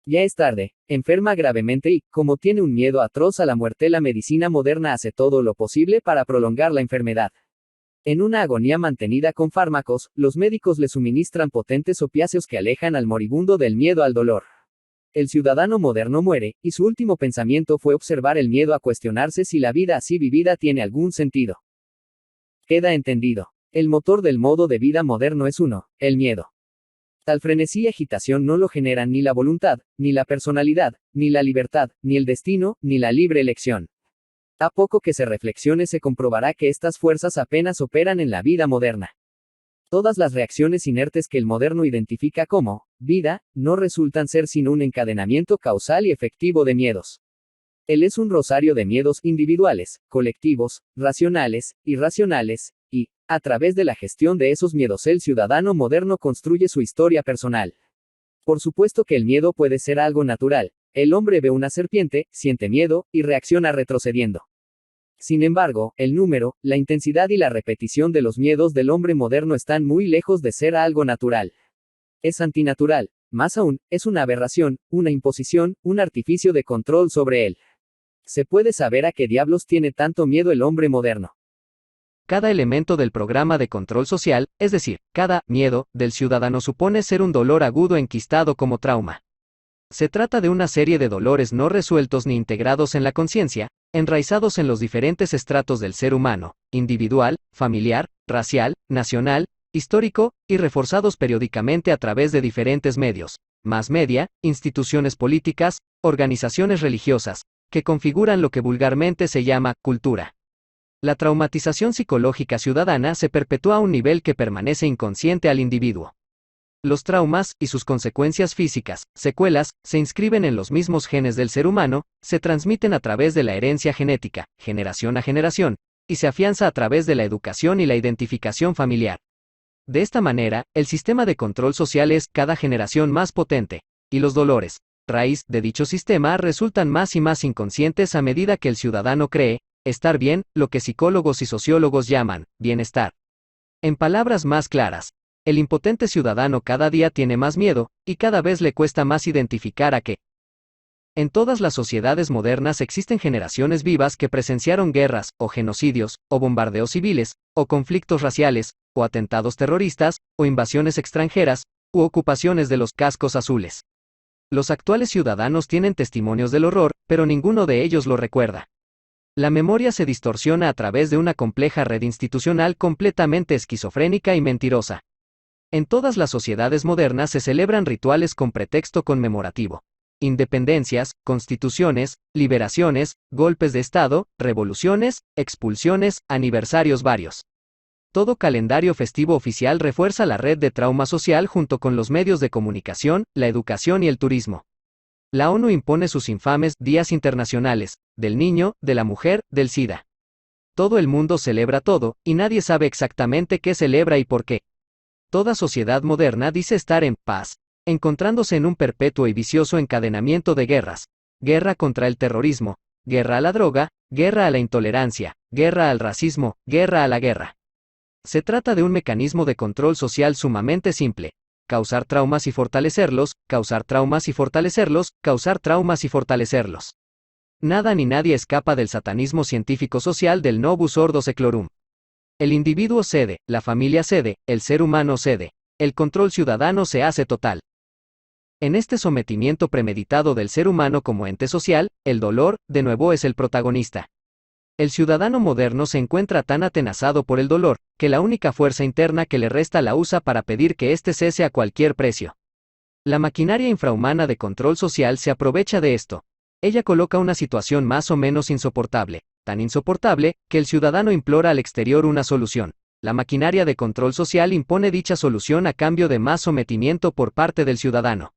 Ya es tarde, enferma gravemente y, como tiene un miedo atroz a la muerte, la medicina moderna hace todo lo posible para prolongar la enfermedad. En una agonía mantenida con fármacos, los médicos le suministran potentes opiáceos que alejan al moribundo del miedo al dolor. El ciudadano moderno muere, y su último pensamiento fue observar el miedo a cuestionarse si la vida así vivida tiene algún sentido. Queda entendido. El motor del modo de vida moderno es uno, el miedo. Tal frenesí y agitación no lo generan ni la voluntad, ni la personalidad, ni la libertad, ni el destino, ni la libre elección. A poco que se reflexione se comprobará que estas fuerzas apenas operan en la vida moderna. Todas las reacciones inertes que el moderno identifica como vida, no resultan ser sino un encadenamiento causal y efectivo de miedos. Él es un rosario de miedos individuales, colectivos, racionales, irracionales, y, a través de la gestión de esos miedos, el ciudadano moderno construye su historia personal. Por supuesto que el miedo puede ser algo natural. El hombre ve una serpiente, siente miedo, y reacciona retrocediendo. Sin embargo, el número, la intensidad y la repetición de los miedos del hombre moderno están muy lejos de ser algo natural. Es antinatural. Más aún, es una aberración, una imposición, un artificio de control sobre él. Se puede saber a qué diablos tiene tanto miedo el hombre moderno. Cada elemento del programa de control social, es decir, cada miedo del ciudadano supone ser un dolor agudo enquistado como trauma. Se trata de una serie de dolores no resueltos ni integrados en la conciencia, enraizados en los diferentes estratos del ser humano, individual, familiar, racial, nacional, histórico, y reforzados periódicamente a través de diferentes medios, más media, instituciones políticas, organizaciones religiosas, que configuran lo que vulgarmente se llama cultura. La traumatización psicológica ciudadana se perpetúa a un nivel que permanece inconsciente al individuo. Los traumas, y sus consecuencias físicas, secuelas, se inscriben en los mismos genes del ser humano, se transmiten a través de la herencia genética, generación a generación, y se afianza a través de la educación y la identificación familiar. De esta manera, el sistema de control social es cada generación más potente, y los dolores, raíz de dicho sistema, resultan más y más inconscientes a medida que el ciudadano cree estar bien, lo que psicólogos y sociólogos llaman bienestar. En palabras más claras, el impotente ciudadano cada día tiene más miedo, y cada vez le cuesta más identificar a qué. En todas las sociedades modernas existen generaciones vivas que presenciaron guerras, o genocidios, o bombardeos civiles, o conflictos raciales, o atentados terroristas, o invasiones extranjeras, u ocupaciones de los cascos azules. Los actuales ciudadanos tienen testimonios del horror, pero ninguno de ellos lo recuerda. La memoria se distorsiona a través de una compleja red institucional completamente esquizofrénica y mentirosa. En todas las sociedades modernas se celebran rituales con pretexto conmemorativo. Independencias, constituciones, liberaciones, golpes de Estado, revoluciones, expulsiones, aniversarios varios. Todo calendario festivo oficial refuerza la red de trauma social junto con los medios de comunicación, la educación y el turismo. La ONU impone sus infames días internacionales, del niño, de la mujer, del SIDA. Todo el mundo celebra todo, y nadie sabe exactamente qué celebra y por qué. Toda sociedad moderna dice estar en paz, encontrándose en un perpetuo y vicioso encadenamiento de guerras. Guerra contra el terrorismo, guerra a la droga, guerra a la intolerancia, guerra al racismo, guerra a la guerra. Se trata de un mecanismo de control social sumamente simple. Causar traumas y fortalecerlos, causar traumas y fortalecerlos, causar traumas y fortalecerlos. Nada ni nadie escapa del satanismo científico-social del novus ordo seclorum. El individuo cede, la familia cede, el ser humano cede. El control ciudadano se hace total. En este sometimiento premeditado del ser humano como ente social, el dolor, de nuevo, es el protagonista. El ciudadano moderno se encuentra tan atenazado por el dolor, que la única fuerza interna que le resta la usa para pedir que éste cese a cualquier precio. La maquinaria infrahumana de control social se aprovecha de esto. Ella coloca una situación más o menos insoportable, tan insoportable, que el ciudadano implora al exterior una solución. La maquinaria de control social impone dicha solución a cambio de más sometimiento por parte del ciudadano.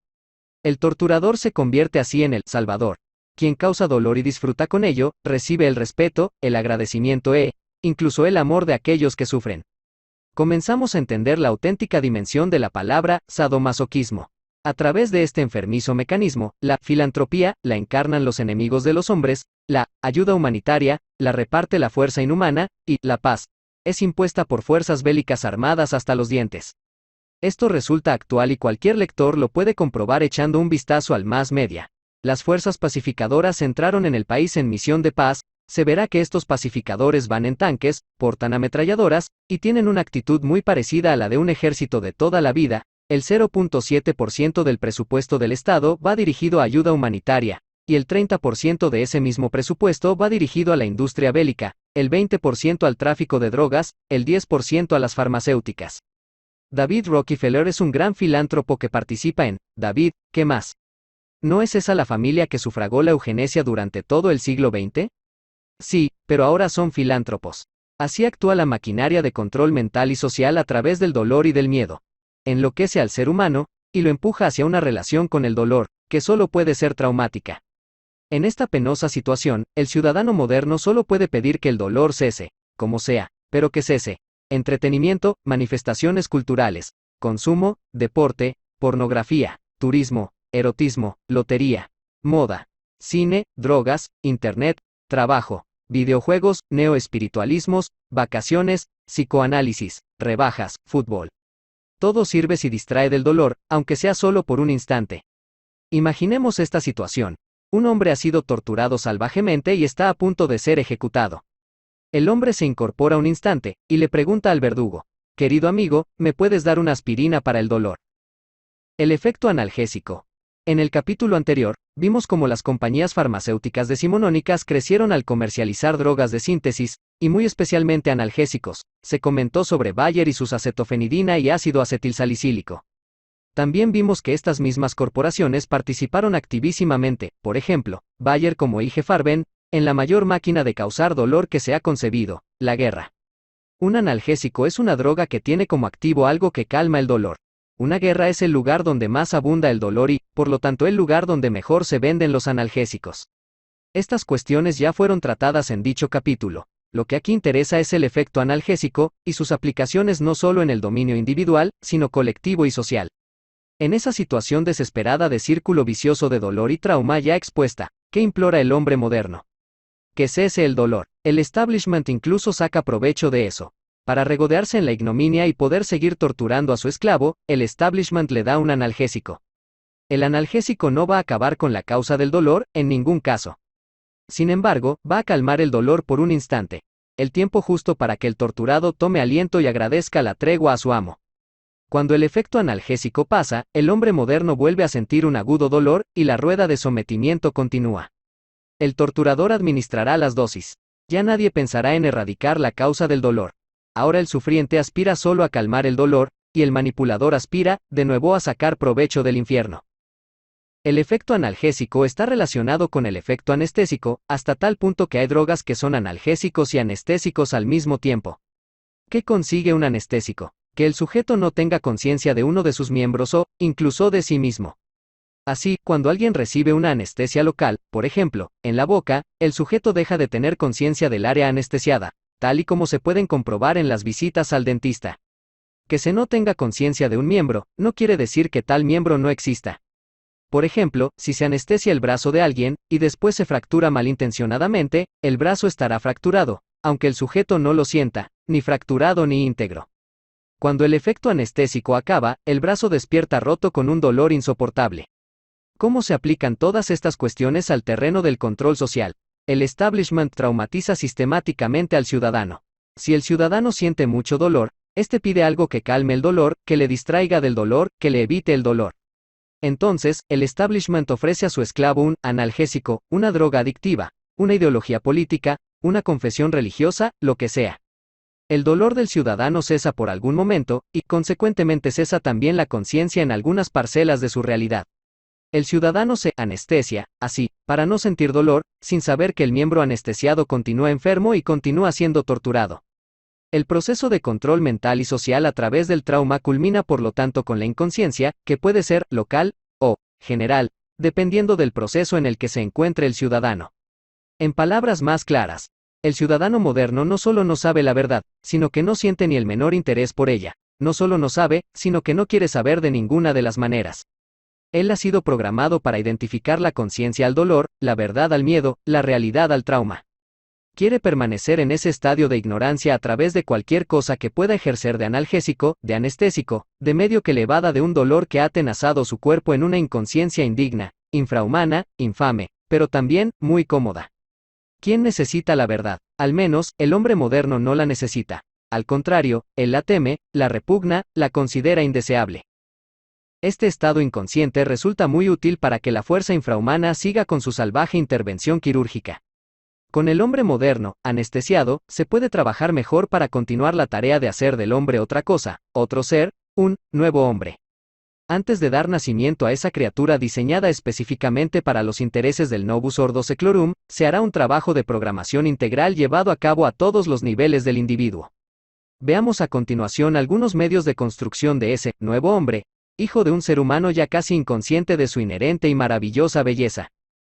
El torturador se convierte así en el salvador. Quien causa dolor y disfruta con ello, recibe el respeto, el agradecimiento incluso el amor de aquellos que sufren. Comenzamos a entender la auténtica dimensión de la palabra sadomasoquismo. A través de este enfermizo mecanismo, la filantropía la encarnan los enemigos de los hombres, la ayuda humanitaria la reparte la fuerza inhumana, y la paz es impuesta por fuerzas bélicas armadas hasta los dientes. Esto resulta actual y cualquier lector lo puede comprobar echando un vistazo al mass media. Las fuerzas pacificadoras entraron en el país en misión de paz. Se verá que estos pacificadores van en tanques, portan ametralladoras, y tienen una actitud muy parecida a la de un ejército de toda la vida. El 0.7% del presupuesto del Estado va dirigido a ayuda humanitaria, y el 30% de ese mismo presupuesto va dirigido a la industria bélica, el 20% al tráfico de drogas, el 10% a las farmacéuticas. David Rockefeller es un gran filántropo que participa en David, ¿qué más? ¿No es esa la familia que sufragó la eugenesia durante todo el siglo XX? Sí, pero ahora son filántropos. Así actúa la maquinaria de control mental y social a través del dolor y del miedo. Enloquece al ser humano, y lo empuja hacia una relación con el dolor, que solo puede ser traumática. En esta penosa situación, el ciudadano moderno solo puede pedir que el dolor cese, como sea, pero que cese. Entretenimiento, manifestaciones culturales, consumo, deporte, pornografía, turismo, erotismo, lotería, moda, cine, drogas, internet, trabajo, videojuegos, neoespiritualismos, vacaciones, psicoanálisis, rebajas, fútbol. Todo sirve si distrae del dolor, aunque sea solo por un instante. Imaginemos esta situación. Un hombre ha sido torturado salvajemente y está a punto de ser ejecutado. El hombre se incorpora un instante, y le pregunta al verdugo: «Querido amigo, ¿me puedes dar una aspirina para el dolor?». El efecto analgésico. En el capítulo anterior, vimos cómo las compañías farmacéuticas decimonónicas crecieron al comercializar drogas de síntesis, y muy especialmente analgésicos. Se comentó sobre Bayer y sus acetofenidina y ácido acetilsalicílico. También vimos que estas mismas corporaciones participaron activísimamente, por ejemplo, Bayer como IG Farben, en la mayor máquina de causar dolor que se ha concebido, la guerra. Un analgésico es una droga que tiene como activo algo que calma el dolor. Una guerra es el lugar donde más abunda el dolor y, por lo tanto, el lugar donde mejor se venden los analgésicos. Estas cuestiones ya fueron tratadas en dicho capítulo. Lo que aquí interesa es el efecto analgésico, y sus aplicaciones no solo en el dominio individual, sino colectivo y social. En esa situación desesperada de círculo vicioso de dolor y trauma ya expuesta, ¿qué implora el hombre moderno? Que cese el dolor. El establishment incluso saca provecho de eso. Para regodearse en la ignominia y poder seguir torturando a su esclavo, el establishment le da un analgésico. El analgésico no va a acabar con la causa del dolor, en ningún caso. Sin embargo, va a calmar el dolor por un instante, el tiempo justo para que el torturado tome aliento y agradezca la tregua a su amo. Cuando el efecto analgésico pasa, el hombre moderno vuelve a sentir un agudo dolor, y la rueda de sometimiento continúa. El torturador administrará las dosis. Ya nadie pensará en erradicar la causa del dolor. Ahora el sufriente aspira solo a calmar el dolor, y el manipulador aspira, de nuevo, a sacar provecho del infierno. El efecto analgésico está relacionado con el efecto anestésico, hasta tal punto que hay drogas que son analgésicos y anestésicos al mismo tiempo. ¿Qué consigue un anestésico? Que el sujeto no tenga conciencia de uno de sus miembros o, incluso de sí mismo. Así, cuando alguien recibe una anestesia local, por ejemplo, en la boca, el sujeto deja de tener conciencia del área anestesiada, tal y como se pueden comprobar en las visitas al dentista. Que se no tenga conciencia de un miembro, no quiere decir que tal miembro no exista. Por ejemplo, si se anestesia el brazo de alguien, y después se fractura malintencionadamente, el brazo estará fracturado, aunque el sujeto no lo sienta, ni fracturado ni íntegro. Cuando el efecto anestésico acaba, el brazo despierta roto con un dolor insoportable. ¿Cómo se aplican todas estas cuestiones al terreno del control social? El establishment traumatiza sistemáticamente al ciudadano. Si el ciudadano siente mucho dolor, este pide algo que calme el dolor, que le distraiga del dolor, que le evite el dolor. Entonces, el establishment ofrece a su esclavo un analgésico, una droga adictiva, una ideología política, una confesión religiosa, lo que sea. El dolor del ciudadano cesa por algún momento, y consecuentemente cesa también la conciencia en algunas parcelas de su realidad. El ciudadano se anestesia, así, para no sentir dolor, sin saber que el miembro anestesiado continúa enfermo y continúa siendo torturado. El proceso de control mental y social a través del trauma culmina por lo tanto con la inconsciencia, que puede ser local o general, dependiendo del proceso en el que se encuentre el ciudadano. En palabras más claras, el ciudadano moderno no solo no sabe la verdad, sino que no siente ni el menor interés por ella. No solo no sabe, sino que no quiere saber de ninguna de las maneras. Él ha sido programado para identificar la conciencia al dolor, la verdad al miedo, la realidad al trauma. Quiere permanecer en ese estadio de ignorancia a través de cualquier cosa que pueda ejercer de analgésico, de anestésico, de medio que le evada de un dolor que ha atenazado su cuerpo en una inconsciencia indigna, infrahumana, infame, pero también muy cómoda. ¿Quién necesita la verdad? Al menos, el hombre moderno no la necesita. Al contrario, él la teme, la repugna, la considera indeseable. Este estado inconsciente resulta muy útil para que la fuerza infrahumana siga con su salvaje intervención quirúrgica. Con el hombre moderno, anestesiado, se puede trabajar mejor para continuar la tarea de hacer del hombre otra cosa, otro ser, un nuevo hombre. Antes de dar nacimiento a esa criatura diseñada específicamente para los intereses del Novus Ordo Seclorum, se hará un trabajo de programación integral llevado a cabo a todos los niveles del individuo. Veamos a continuación algunos medios de construcción de ese nuevo hombre, hijo de un ser humano ya casi inconsciente de su inherente y maravillosa belleza.